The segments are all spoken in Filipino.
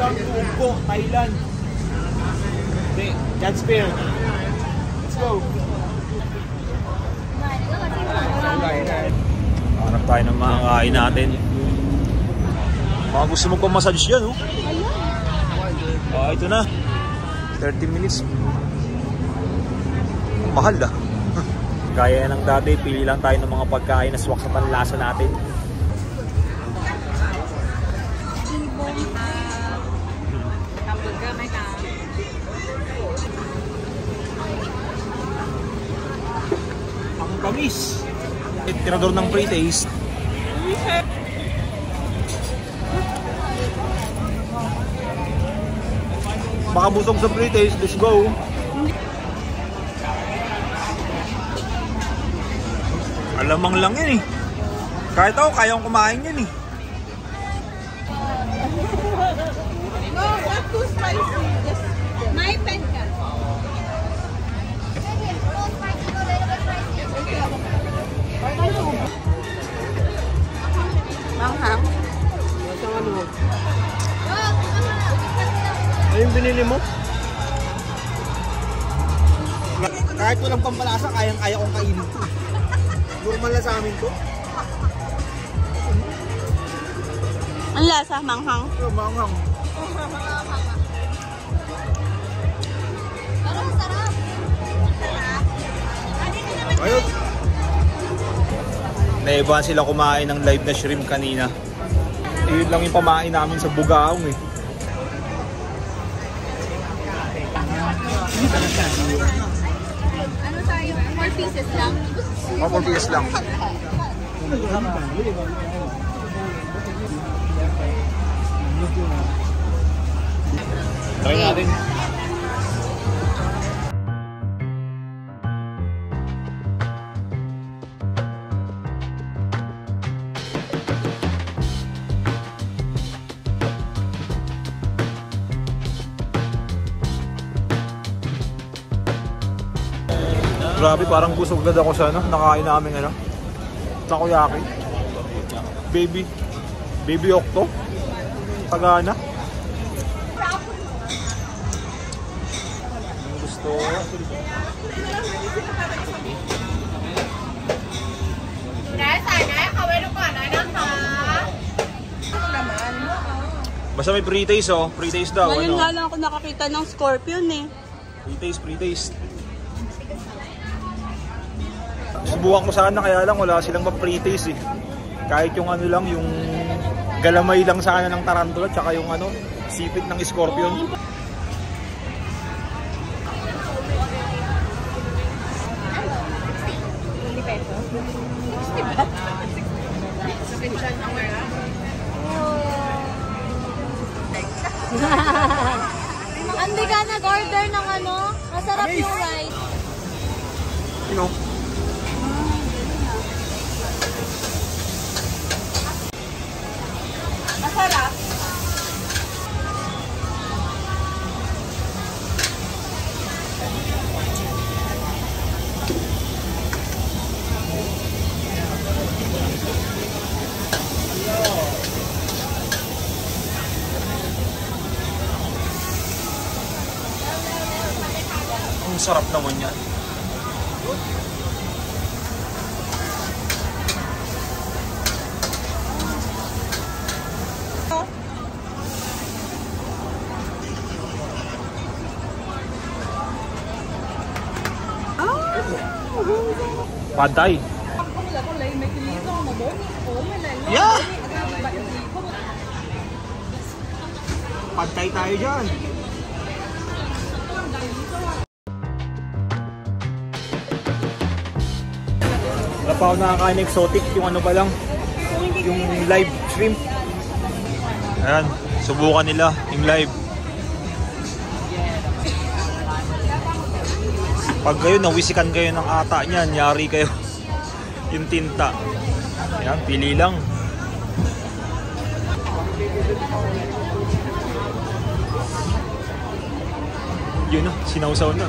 Welcome to Ugbo, Thailand. Okay, that's fair. Let's go. Hanap tayo ng mga kain natin. Mga gusto magpamassage yan, oh. Ito na. 30 minutes. Mahal ah. Gaya ng dati, pili lang tayo ng mga pagkain na swak sa panlasa natin. Ang tamis. Tirador ng pre-taste. Baka busog sa pre-taste, let's go. Alamang lang yan eh. Kahit ako, kayang kumain yan eh. No, not too spicy. Just my pen ka. Manghang? Masang ano? Ano yung binili mo? Kahit walang pampalasa, kayang-kaya kong kainin ko. Normal na sa amin to. Ang lasa, manghang? Manghang. Sarap. Ayun. Naibahan sila kumain ng live na shrimp kanina. Yun lang yung pamain namin sa Bugaong eh. Ano tayo? 4 pieces lang? 4 pieces lang. Try natin. Grabe, parang busog agad ako sa ano, nakain namin ano, takoyaki. Baby Octo. Tagana. Gusto. Basta may pre-taste oh, pre-taste daw. Ngayon ano? nga lang ako nakakita ng scorpion eh. Pre-taste. Subukan ko sana, kaya lang wala silang pa-pre-taste eh. Kahit yung ano lang, yung galamay lang sana ng tarantula, tsaka yung ano, sipit ng scorpion. Hindi ka nag-order ng ano? Masarap yung rice. You know? Masarap. Ang sarap naman yan. Pad Thai. Yeah! Pad Thai tayo dyan. Wala pa ako nakakain exotic, yung ano pa lang, yung live shrimp. Ayan, subukan nila yung live. Pag kayo nawisikan kayo ng ata niyan, yari kayo. Yung tinta. Ayan, pili lang. Yun na, sinawsaw na.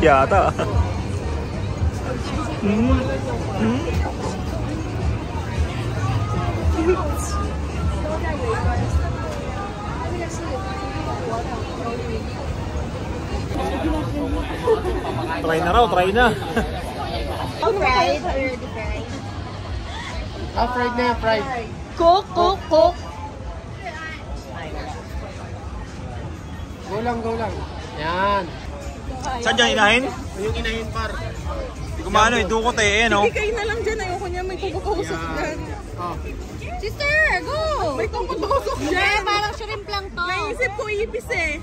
Yata. Try na raw, try na. Fried. Fried na yan, fried. Cook. Go lang. Yan. Saan dyan, inahin? Yung inahin par. Hindi ko maano, dukot eh, no? Sige kayo na lang dyan, ayoko niya may kukukausap dyan. Oh. Sister, go! May kukukausap Hindi, dyan. parang shrimp lang to. Naisip ko ibis eh.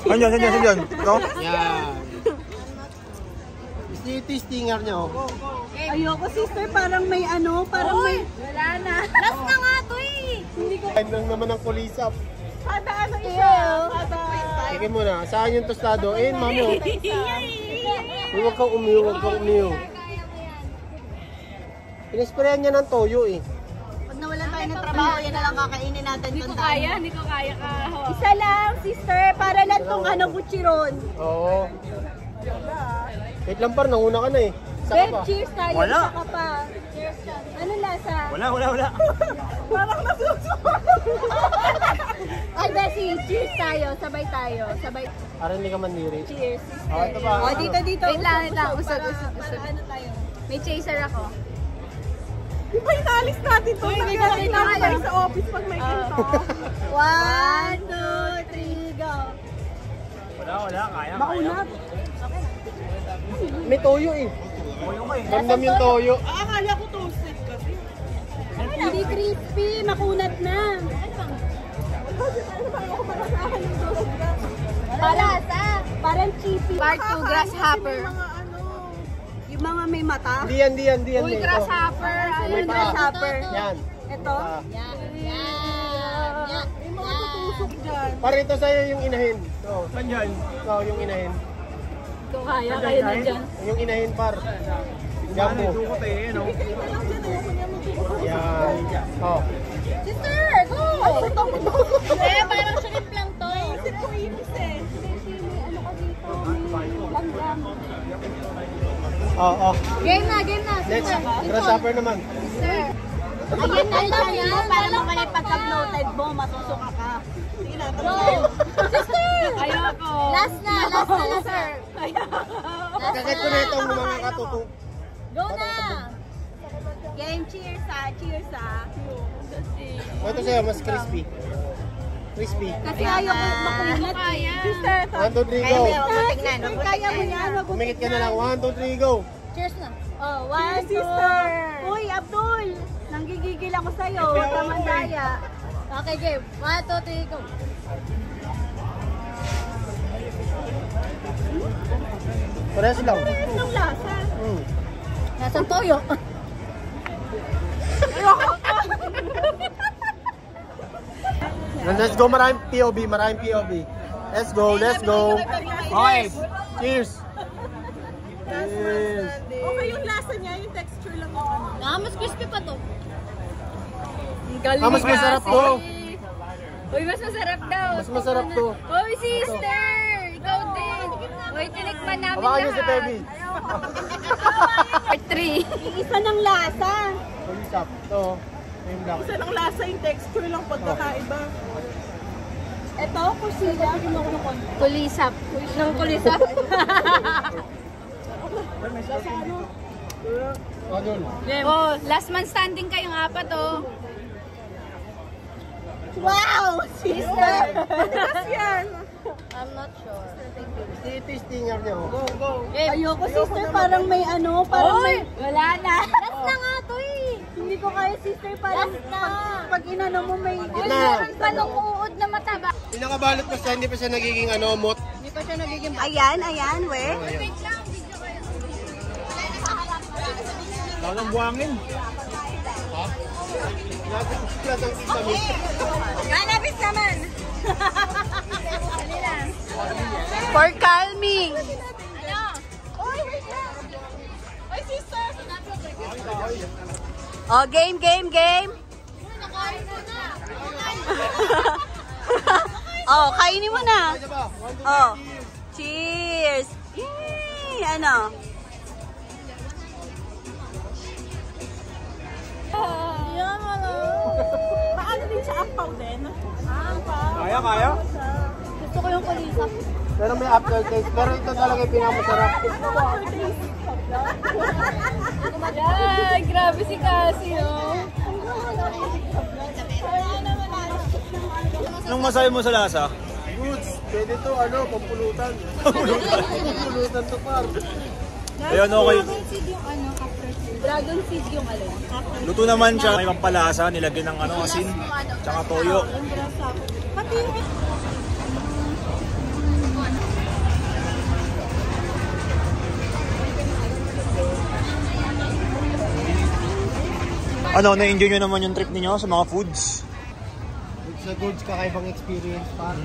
Saan dyan? Ikaw? Yan. Ito yung stinger niya, oh. Ayoko sister, parang may ano, parang may... Wala na. Last na nga to eh. Hindi ko... Kain lang naman ang kulisap. Kada ano isa, kada... Sige muna, saan yung tostado? Mamo. Huwag kang umiyo. Inisprayan niya ng toyo eh. Pag nawalan tayo ng trabaho, yan na lang kakainin natin. Hindi ko kaya ka. Isa lang, sister, para lang tong ano, buchiron. Oo. Wait lang par, nanguna ka na eh. Saka Ben, pa. cheers tayo. Wala. Saka pa. Cheers ka. Ano lasa? Wala. Parang nasusunod. Ay, Bessie, cheers tayo. Sabay tayo. Para hindi ka mandiri. Cheers. Oh, ito pa. Oh, dito. Wait lang. Usap. Para ano tayo? May chaser ako. Di ba inalis natin to? Nagkakain natin tayo sa office pag may ganito. 1, 2, 3, go. Wala, kaya. Maunat. May toyo eh. Damdam yung toyo. Akala ko toasted kasi. Hindi crispy, makunat na. Parang cheapy. Part 2, grasshopper. Mga ano, yung mga may mata. Hindi yan. Uy, eh. grasshopper. May Ano, paa. grasshopper. Yan. Ito. Ah. Yan. May mga tutusok dyan. Para ito sa'yo yung inahin. Oh. Saan dyan? Ito yung inahin. Ito kaya, kayo na dyan. Yung inahin par. Ano, Jumbo. dukot eh, no? Yan. Oh. Sister, go! Eh, parang shrimp lang to. Naisip ko ibis eh. Oh. Game na. Next, Sister. grasshopper naman. Sister. Ayan na lang yan. Paano pala pagka-bloated mo, masusuka ka. Sige na, Go! Sister! Ayoko. Last na, sir. Kakit ko na itong mga katuto. Go na! Game, cheers ah. Ito sa'yo, mas crispy. Crispy. Kasi ayaw ko makulat eh. Sister, 1, 2, 3, go. sister, kaya mo yan. Kumikit ka na lang. 1, 2, 3, go. Cheers na. Oh, 1, 2. Uy, Abdul, nanggigigil ako sa'yo. Tamandaya. Okay, game. 1, 2, 3, go. Parehas lang. Anong lasa? Nasaan toyo? Let's go, maraming POV. Let's go. Okay. Cheers. Cheers. Okay yung lasa niya, yung texture lang yung ano. Mas crispy pa to. Mas masarap to. Uy, mas masarap daw. Mas masarap to. Uy, sister! Ikaw din. Uy, tinikman namin Hawakan niyo si Pebi. Part 3. Isa ng lasa. Kulisap. Ito. Yung black. Isa ng lasa yung texture lang pagkakaiba. Ito, kusila. Bigyan mo ako ng konti. Kulisap. Nang kulisap. Adol. Oh, last man standing kayong apat, oh. Wow! Sister! Matigas yan. I'm not sure. Ito yung stinger niya. Go, go. Ayoko, Sister, parang may ano, parang may... Wala na. Last na nga to, eh. Hindi ko kaya, sister, parang Last na. pag inano mo may... Gitna. Meron pa nung uod na mataba. Pinakabalot pa siya, hindi pa siya nagiging mot. Hindi pa siya nagiging... Ayan, we. Wait lang, video kayo. Walang buhangin. Lahat ng kita mo. Ganapis naman! For calming. Oy, wait lang! Oy, sister! Oh, game. Oh, kainin mo na. Oh. Cheers. Yay! Ano? Yan, ano. Maano din siya ampaw din. Ampaw. Kaya? Gusto ko yung kulisa. Pero may aftertaste. Pero ito talaga yung pinakamasarap. Ay, grabe si Cassie, oh. Anong masabi mo sa lasa? Goods. Pwede to, pampulutan. Pampulutan to, par. Ayun, okay. Dragon seed yung alin. Luto naman siya. May pampalasa, nilagyan ng asin, tsaka toyo. Pati yung Ano, na-enjoy nyo naman yung trip niyo sa mga foods? Sa goods, kakaibang experience, par.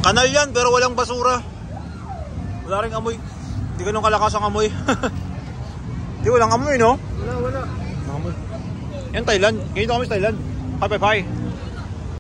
Kanal yan, pero walang basura. Wala rin amoy. Hindi ganun kalakas ang amoy. Hindi, walang amoy, no? Wala. Walang amoy. Yan, Thailand. Ganito kami sa Thailand. Bye.